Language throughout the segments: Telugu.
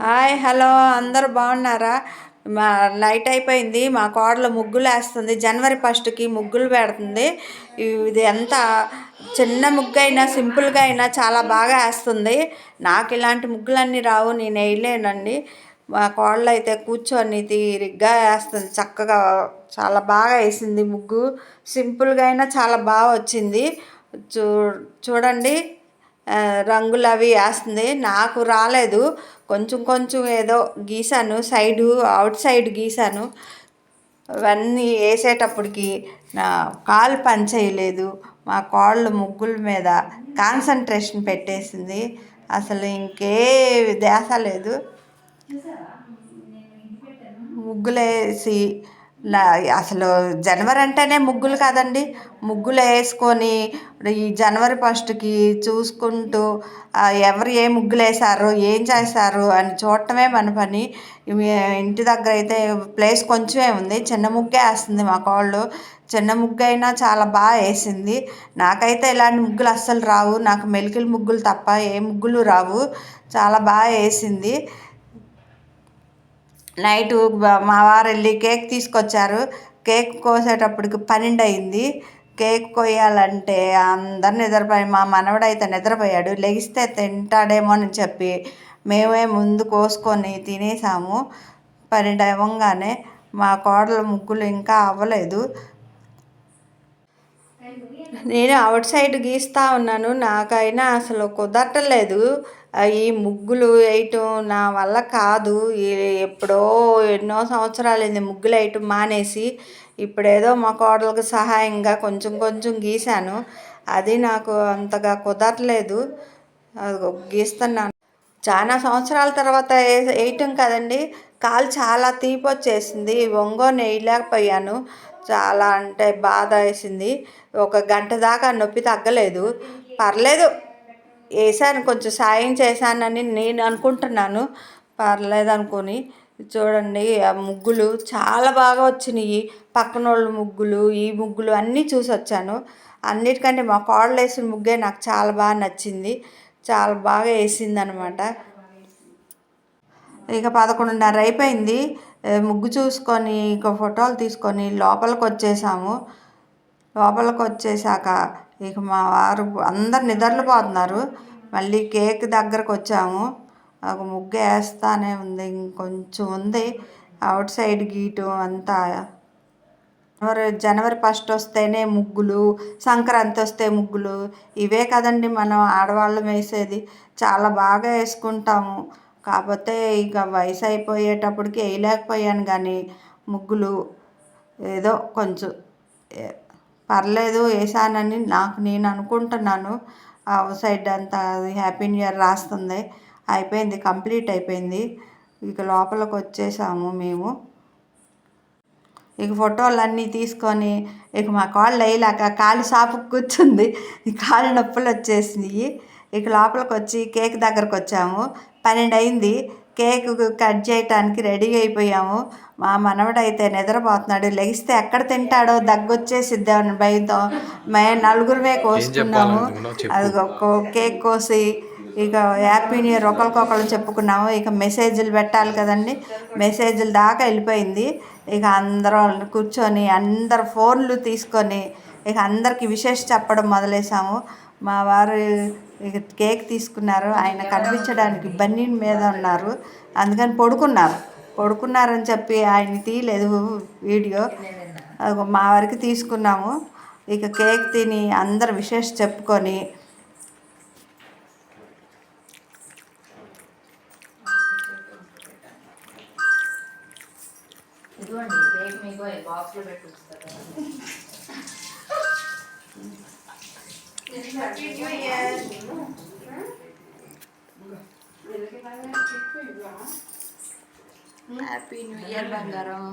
హాయ్ హలో అందరూ బాగున్నారా? మా నైట్ అయిపోయింది. మా కోడలు ముగ్గులు వేస్తుంది. జనవరి 1కి ముగ్గులు పెడుతుంది. ఇది ఎంత చిన్న ముగ్గు అయినా సింపుల్గా అయినా చాలా బాగా వేస్తుంది. నాకు ఇలాంటి ముగ్గులన్నీ రావు, నేను వేయలేనండి. మా కోడలు అయితే కూర్చొని తీరిగ్గా వేస్తుంది. చక్కగా చాలా బాగా వేసింది ముగ్గు. సింపుల్గా అయినా చాలా బాగా వచ్చింది. చూడండి, రంగులు అవి వేస్తుంది. నాకు రాలేదు, కొంచెం కొంచెం ఏదో గీసాను, అవుట్ సైడ్ గీసాను. అవన్నీ వేసేటప్పటికి నా కాలు పని చేయలేదు. మా కోళ్ళు ముగ్గుల మీద కాన్సన్ట్రేషన్ పెట్టేసింది. అసలు ఇంకే ధ్యాస లేదు. ముగ్గులేసి అసలు జనవరి అంటేనే ముగ్గులు కదండి. ముగ్గులు వేసుకొని ఈ జనవరి 1కి చూసుకుంటూ ఎవరు ఏ ముగ్గులు వేశారు, ఏం చేశారు అని చూడటమే మన పని. ఇంటి దగ్గర అయితే ప్లేస్ కొంచెమే ఉంది, చిన్న ముగ్గే వేస్తుంది మా కోళ్ళు. చిన్న ముగ్గు అయినా చాలా బాగా వేసింది. నాకైతే ఇలాంటి ముగ్గులు అస్సలు రావు. నాకు మెలికల ముగ్గులు తప్ప ఏ ముగ్గులు రావు. చాలా బాగా వేసింది. నైటు మా వారు వెళ్ళి కేక్ తీసుకొచ్చారు. కేక్ కోసేటప్పటికి 12 అయింది. కేక్ కోయాలంటే అందరు నిద్రపోయి, మా మనవడైతే నిద్రపోయాడు. లెగిస్తే తింటాడేమో అని చెప్పి మేమే ముందు కోసుకొని తినేసాము. 12 అవ్వగానే మా కోడలు ముగ్గులు ఇంకా అవ్వలేదు. నేను అవుట్ సైడ్ గీస్తూ ఉన్నాను. నాకైనా అసలు కుదరట్లేదు. ఈ ముగ్గులు వేయటం నా వల్ల కాదు. ఎప్పుడో ఎన్నో సంవత్సరాలైంది ముగ్గులు వేయటం మానేసి. ఇప్పుడేదో మా కోడలకు సహాయంగా కొంచెం కొంచెం గీశాను. అది నాకు అంతగా కుదరలేదు. గీస్తున్నాను. చాలా సంవత్సరాల తర్వాత వేయటం కదండి, కాలు చాలా తీపి వచ్చేసింది. ఒంగోని వేయలేకపోయాను. చాలా అంటే బాధ వేసింది. ఒక గంట దాకా నొప్పి తగ్గలేదు. పర్లేదు, వేసాను, కొంచెం సాయం చేశానని నేను అనుకుంటున్నాను. పర్లేదు అనుకొని. చూడండి, ఆ ముగ్గులు చాలా బాగా వచ్చినాయి. పక్కన వాళ్ళ ముగ్గులు, ఈ ముగ్గులు అన్నీ చూసి వచ్చాను. అన్నిటికంటే మా కోడలు వేసిన ముగ్గే నాకు చాలా బాగా నచ్చింది. చాలా బాగా వేసింది అనమాట. ఇక 11:30 అయిపోయింది. ముగ్గు చూసుకొని ఇక ఫోటోలు తీసుకొని లోపలికి వచ్చేసాము. లోపలికి వచ్చేసాక ఇక మా వారు అందరు నిద్రలు పోతున్నారు. మళ్ళీ కేక్ దగ్గరకు వచ్చాము. ఒక ముగ్గు వేస్తానే ఉంది, ఇంకొంచెం ఉంది అవుట్ సైడ్ గీయటం అంతా. జనవరి 1 వస్తేనే ముగ్గులు, సంక్రాంతి వస్తే ముగ్గులు, ఇవే కదండి మనం ఆడవాళ్ళం వేసేది. చాలా బాగా వేసుకుంటాము. కాకపోతే ఇక వయసు అయిపోయేటప్పటికి వేయలేకపోయాను. కానీ ముగ్గులు ఏదో కొంచెం పర్లేదు వేసానని నేను అనుకుంటున్నాను. అవుట్ సైడ్ అంతా హ్యాపీ న్యూ ఇయర్ రాస్తుంది. అయిపోయింది, కంప్లీట్ అయిపోయింది. ఇక లోపలికి వచ్చేసాము మేము. ఇక ఫోటోలు అన్నీ తీసుకొని ఇక మా కాళ్ళు వేయలేక కాలు సాపుకు కూర్చుంది. ఈ కాళ్ళు నొప్పులు వచ్చేసినాయి. ఇక లోపలికి వచ్చి కేక్ దగ్గరకు వచ్చాము. 12 అయింది. కేక్ కట్ చేయటానికి రెడీ అయిపోయాము. మా మనవడైతే నిద్రపోతున్నాడు. లెగిస్తే ఎక్కడ తింటాడో, దగ్గొచ్చేసిద్దామని భయంతో మేము నలుగురమే కోసుకున్నాము. అది కేక్ కోసి ఇక హ్యాపీ న్యూ ఇయర్ ఒకరికొకరు చెప్పుకున్నాము. ఇక మెసేజ్లు పెట్టాలి కదండి, మెసేజ్లు దాకా వెళ్ళిపోయింది. ఇక అందరం కూర్చొని అందరు ఫోన్లు తీసుకొని ఇక అందరికి విషెస్ చెప్పడం మొదలేసాము. మా వారు ఇక కేక్ తీసుకున్నారు. ఆయన కనిపించడానికి బన్నీన్ మీద ఉన్నారు, అందుకని పడుకున్నారని చెప్పి ఆయన తీయలేదు వీడియో. మా వారికి తీసుకున్నాము. ఇక కేక్ తిని అందరు విషెస్ చెప్పుకొని హ్యాపీ న్యూ ఇయర్ బంగారం.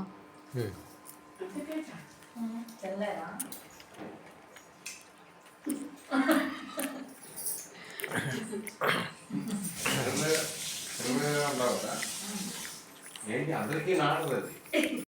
ఏంటి అందరికీ నాటది.